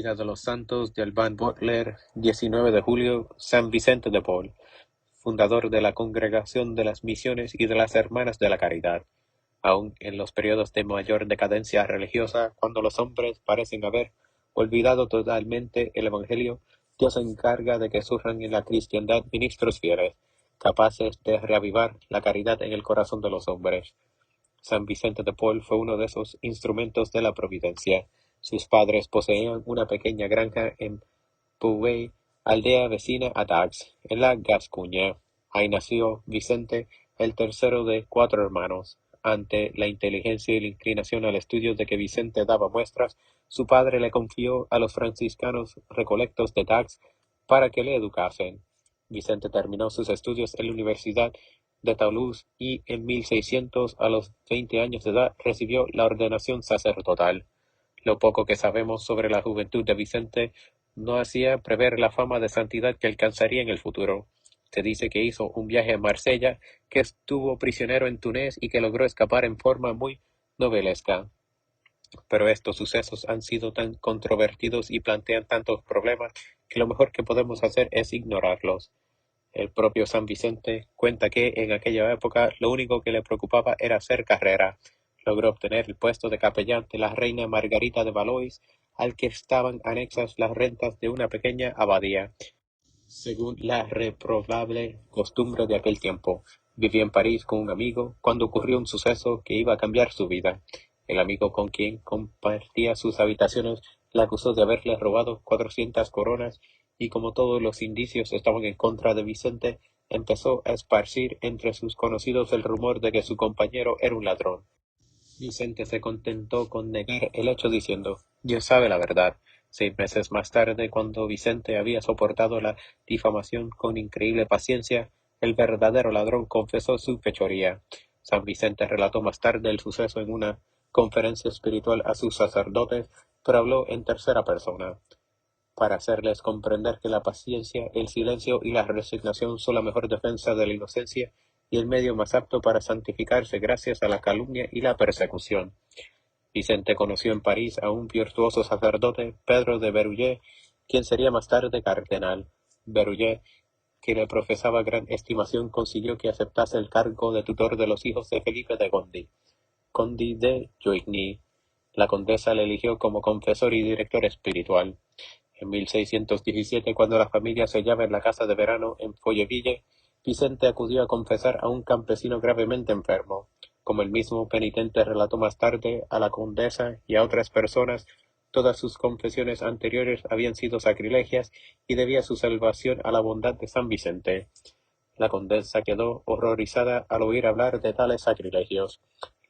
Vida de los Santos de Alban Butler, 19 de julio, San Vicente de Paul, fundador de la Congregación de las Misiones y de las Hermanas de la Caridad. Aun en los periodos de mayor decadencia religiosa, cuando los hombres parecen haber olvidado totalmente el Evangelio, Dios se encarga de que surjan en la cristiandad ministros fieles, capaces de reavivar la caridad en el corazón de los hombres. San Vicente de Paul fue uno de esos instrumentos de la providencia. Sus padres poseían una pequeña granja en Puey, aldea vecina a Dax, en la Gascuña. Ahí nació Vicente, el tercero de 4 hermanos. Ante la inteligencia y la inclinación al estudio de que Vicente daba muestras, su padre le confió a los franciscanos recolectos de Dax para que le educasen. Vicente terminó sus estudios en la Universidad de Toulouse y en 1600, a los 20 años de edad, recibió la ordenación sacerdotal. Lo poco que sabemos sobre la juventud de Vicente no hacía prever la fama de santidad que alcanzaría en el futuro. Se dice que hizo un viaje a Marsella, que estuvo prisionero en Túnez y que logró escapar en forma muy novelesca. Pero estos sucesos han sido tan controvertidos y plantean tantos problemas que lo mejor que podemos hacer es ignorarlos. El propio San Vicente cuenta que en aquella época lo único que le preocupaba era hacer carrera. Logró obtener el puesto de capellán de la reina Margarita de Valois, al que estaban anexas las rentas de una pequeña abadía. Según la reprobable costumbre de aquel tiempo, vivía en París con un amigo cuando ocurrió un suceso que iba a cambiar su vida. El amigo con quien compartía sus habitaciones le acusó de haberle robado 400 coronas y como todos los indicios estaban en contra de Vicente, empezó a esparcir entre sus conocidos el rumor de que su compañero era un ladrón. Vicente se contentó con negar el hecho diciendo: «Dios sabe la verdad». 6 meses más tarde, cuando Vicente había soportado la difamación con increíble paciencia, el verdadero ladrón confesó su fechoría. San Vicente relató más tarde el suceso en una conferencia espiritual a sus sacerdotes, pero habló en tercera persona, para hacerles comprender que la paciencia, el silencio y la resignación son la mejor defensa de la inocencia y el medio más apto para santificarse gracias a la calumnia y la persecución. Vicente conoció en París a un virtuoso sacerdote, Pedro de Berulle, quien sería más tarde cardenal. Berulle, que le profesaba gran estimación, consiguió que aceptase el cargo de tutor de los hijos de Felipe de Gondi, conde de Joigny. La condesa le eligió como confesor y director espiritual. En 1617, cuando la familia se hallaba en la casa de verano en Folleville, Vicente acudió a confesar a un campesino gravemente enfermo. Como el mismo penitente relató más tarde a la condesa y a otras personas, todas sus confesiones anteriores habían sido sacrilegias y debía su salvación a la bondad de San Vicente. La condesa quedó horrorizada al oír hablar de tales sacrilegios.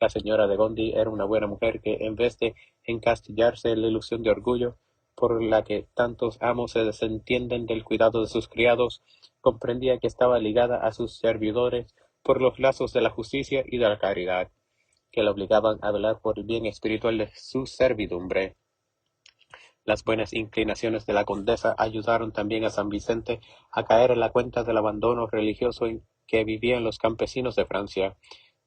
La señora de Gondi era una buena mujer que, en vez de encastillarse en la ilusión de orgullo, por la que tantos amos se desentienden del cuidado de sus criados, comprendía que estaba ligada a sus servidores por los lazos de la justicia y de la caridad, que la obligaban a velar por el bien espiritual de su servidumbre. Las buenas inclinaciones de la condesa ayudaron también a San Vicente a caer en la cuenta del abandono religioso en que vivían los campesinos de Francia,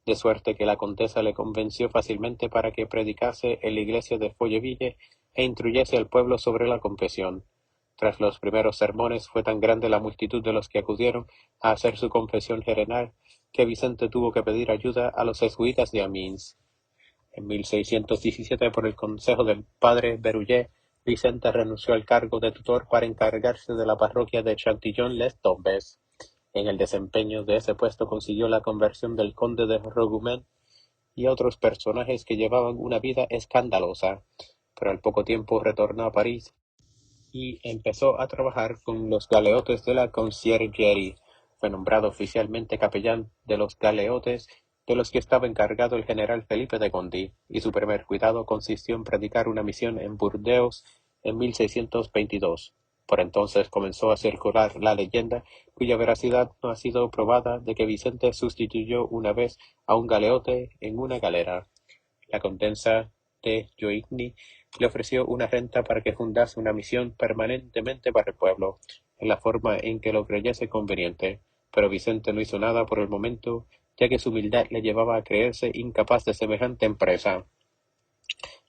de suerte que la condesa le convenció fácilmente para que predicase en la iglesia de Folleville e instruyese al pueblo sobre la confesión. Tras los primeros sermones fue tan grande la multitud de los que acudieron a hacer su confesión general que Vicente tuvo que pedir ayuda a los jesuitas de Amiens. En 1617, por el consejo del padre Berruyer, Vicente renunció al cargo de tutor para encargarse de la parroquia de Chantillon-les-Tombes. En el desempeño de ese puesto consiguió la conversión del conde de Rougoumen y otros personajes que llevaban una vida escandalosa, pero al poco tiempo retornó a París y empezó a trabajar con los galeotes de la Conciergerie. Fue nombrado oficialmente capellán de los galeotes, de los que estaba encargado el general Felipe de Gondi, y su primer cuidado consistió en predicar una misión en Burdeos en 1622. Por entonces comenzó a circular la leyenda, cuya veracidad no ha sido probada, de que Vicente sustituyó una vez a un galeote en una galera. La condesa de Joigny le ofreció una renta para que fundase una misión permanentemente para el pueblo, en la forma en que lo creyese conveniente, pero Vicente no hizo nada por el momento, ya que su humildad le llevaba a creerse incapaz de semejante empresa.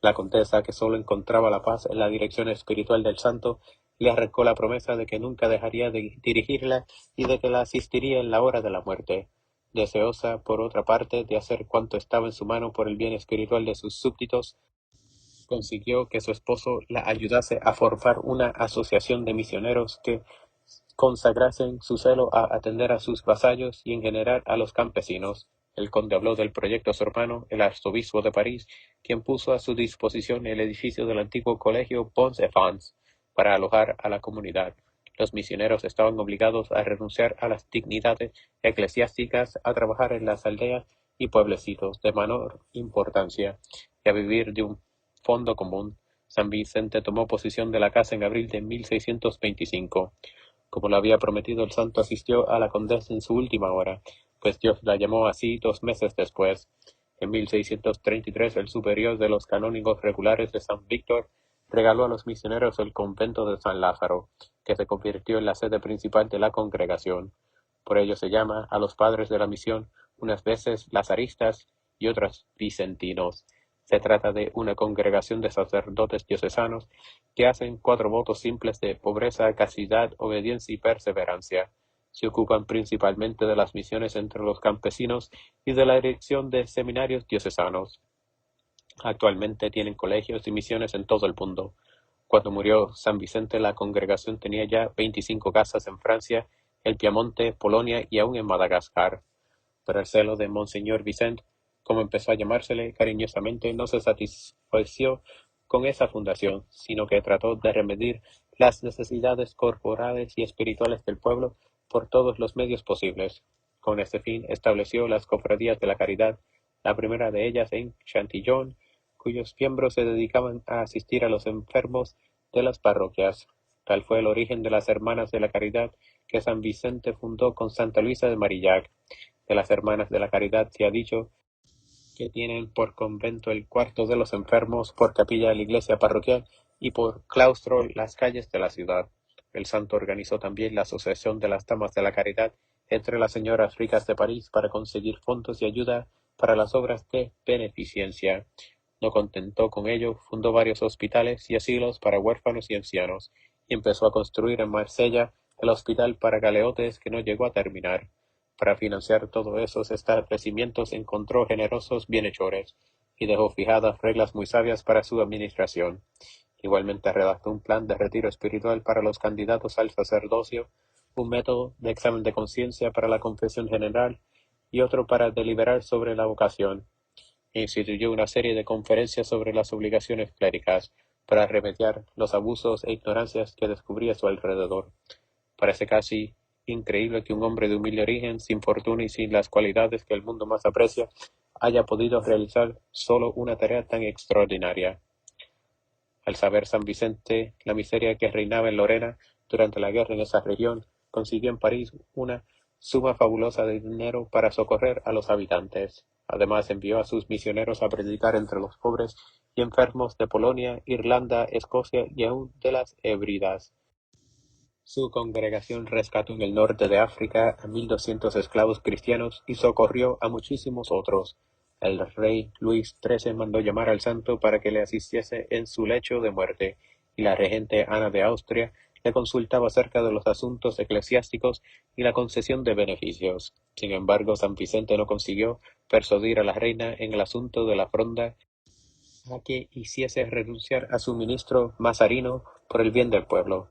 La condesa, que sólo encontraba la paz en la dirección espiritual del santo, le arrancó la promesa de que nunca dejaría de dirigirla y de que la asistiría en la hora de la muerte. Deseosa, por otra parte, de hacer cuanto estaba en su mano por el bien espiritual de sus súbditos, consiguió que su esposo la ayudase a formar una asociación de misioneros que consagrasen su celo a atender a sus vasallos y en general a los campesinos. El conde habló del proyecto a su hermano, el arzobispo de París, quien puso a su disposición el edificio del antiguo colegio Pons-et-Fons para alojar a la comunidad. Los misioneros estaban obligados a renunciar a las dignidades eclesiásticas, a trabajar en las aldeas y pueblecitos de menor importancia y a vivir de un fondo común. San Vicente tomó posesión de la casa en abril de 1625. Como lo había prometido, el santo asistió a la condesa en su última hora, pues Dios la llamó así 2 meses después. En 1633, el superior de los canónigos regulares de San Víctor regaló a los misioneros el convento de San Lázaro, que se convirtió en la sede principal de la congregación. Por ello se llama a los padres de la misión unas veces lazaristas y otras vicentinos. Se trata de una congregación de sacerdotes diocesanos que hacen 4 votos simples de pobreza, castidad, obediencia y perseverancia. Se ocupan principalmente de las misiones entre los campesinos y de la dirección de seminarios diocesanos. Actualmente tienen colegios y misiones en todo el mundo. Cuando murió San Vicente, la congregación tenía ya 25 casas en Francia, el Piamonte, Polonia y aún en Madagascar. Pero el celo de Monseñor Vicent, como empezó a llamársele cariñosamente, no se satisfació con esa fundación, sino que trató de remediar las necesidades corporales y espirituales del pueblo por todos los medios posibles. Con este fin estableció las cofradías de la caridad, la primera de ellas en Chantillon, cuyos miembros se dedicaban a asistir a los enfermos de las parroquias. Tal fue el origen de las Hermanas de la Caridad que San Vicente fundó con Santa Luisa de Marillac. De las Hermanas de la Caridad se ha dicho que tienen por convento el cuarto de los enfermos, por capilla la iglesia parroquial y por claustro las calles de la ciudad. El santo organizó también la Asociación de las Damas de la Caridad entre las señoras ricas de París para conseguir fondos y ayuda para las obras de beneficencia. No contentó con ello, fundó varios hospitales y asilos para huérfanos y ancianos, y empezó a construir en Marsella el hospital para galeotes que no llegó a terminar. Para financiar todos esos establecimientos encontró generosos bienhechores y dejó fijadas reglas muy sabias para su administración. Igualmente redactó un plan de retiro espiritual para los candidatos al sacerdocio, un método de examen de conciencia para la confesión general y otro para deliberar sobre la vocación. E instituyó una serie de conferencias sobre las obligaciones cléricas para remediar los abusos e ignorancias que descubría a su alrededor. Parece casi increíble que un hombre de humilde origen, sin fortuna y sin las cualidades que el mundo más aprecia, haya podido realizar solo una tarea tan extraordinaria. Al saber San Vicente la miseria que reinaba en Lorena durante la guerra en esa región, consiguió en París una suma fabulosa de dinero para socorrer a los habitantes. Además envió a sus misioneros a predicar entre los pobres y enfermos de Polonia, Irlanda, Escocia y aún de las Hébridas. Su congregación rescató en el norte de África a 1.200 esclavos cristianos y socorrió a muchísimos otros. El rey Luis XIII mandó llamar al santo para que le asistiese en su lecho de muerte, y la regente Ana de Austria le consultaba acerca de los asuntos eclesiásticos y la concesión de beneficios. Sin embargo, San Vicente no consiguió persuadir a la reina en el asunto de la fronda a que hiciese renunciar a su ministro Mazarino por el bien del pueblo.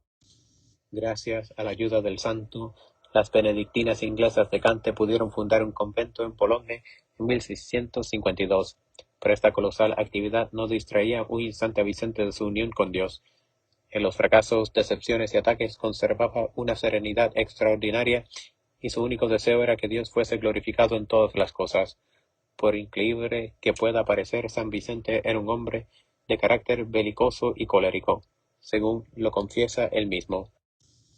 Gracias a la ayuda del santo, las benedictinas inglesas de Gante pudieron fundar un convento en Bologne en 1652, pero esta colosal actividad no distraía un instante a Vicente de su unión con Dios. En los fracasos, decepciones y ataques conservaba una serenidad extraordinaria y su único deseo era que Dios fuese glorificado en todas las cosas. Por increíble que pueda parecer, San Vicente era un hombre de carácter belicoso y colérico, según lo confiesa él mismo.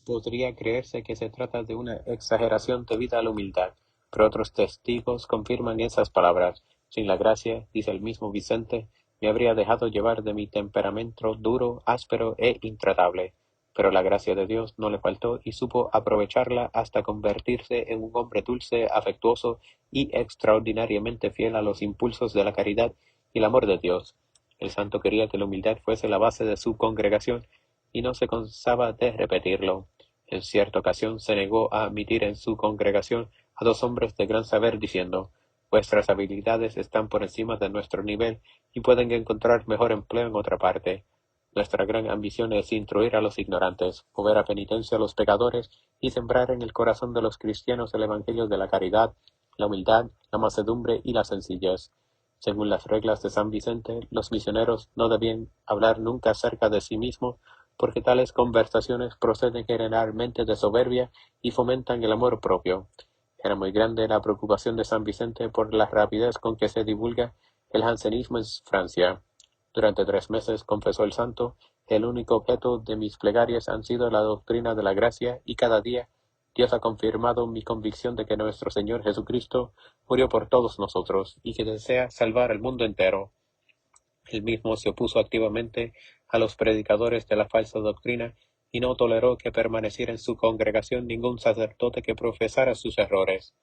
Podría creerse que se trata de una exageración debida a la humildad, pero otros testigos confirman esas palabras. Sin la gracia, dice el mismo Vicente, me habría dejado llevar de mi temperamento duro, áspero e intratable. Pero la gracia de Dios no le faltó y supo aprovecharla hasta convertirse en un hombre dulce, afectuoso y extraordinariamente fiel a los impulsos de la caridad y el amor de Dios. El santo quería que la humildad fuese la base de su congregación y no se cansaba de repetirlo. En cierta ocasión se negó a admitir en su congregación a dos hombres de gran saber, diciendo: «Vuestras habilidades están por encima de nuestro nivel y pueden encontrar mejor empleo en otra parte. Nuestra gran ambición es instruir a los ignorantes, mover a penitencia a los pecadores y sembrar en el corazón de los cristianos el evangelio de la caridad, la humildad, la mansedumbre y la sencillez». Según las reglas de San Vicente, los misioneros no debían hablar nunca acerca de sí mismos, porque tales conversaciones proceden generalmente de soberbia y fomentan el amor propio. Era muy grande la preocupación de San Vicente por la rapidez con que se divulga el jansenismo en Francia. Durante 3 meses, confesó el santo, el único objeto de mis plegarias han sido la doctrina de la gracia, y cada día Dios ha confirmado mi convicción de que nuestro Señor Jesucristo murió por todos nosotros y que desea salvar al mundo entero. Él mismo se opuso activamente a los predicadores de la falsa doctrina y no toleró que permaneciera en su congregación ningún sacerdote que profesara sus errores.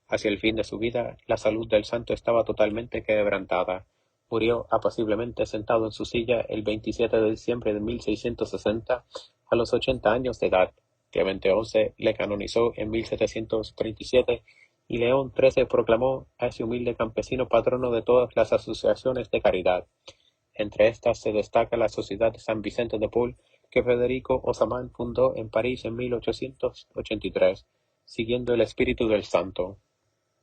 Hacia el fin de su vida, la salud del santo estaba totalmente quebrantada. Murió apaciblemente sentado en su silla el 27 de diciembre de 1660 a los 80 años de edad. Clemente XI le canonizó en 1737 y León XIII proclamó a ese humilde campesino patrono de todas las asociaciones de caridad. Entre estas se destaca la Sociedad de San Vicente de Paul, que Federico Osamán fundó en París en 1883, siguiendo el espíritu del santo.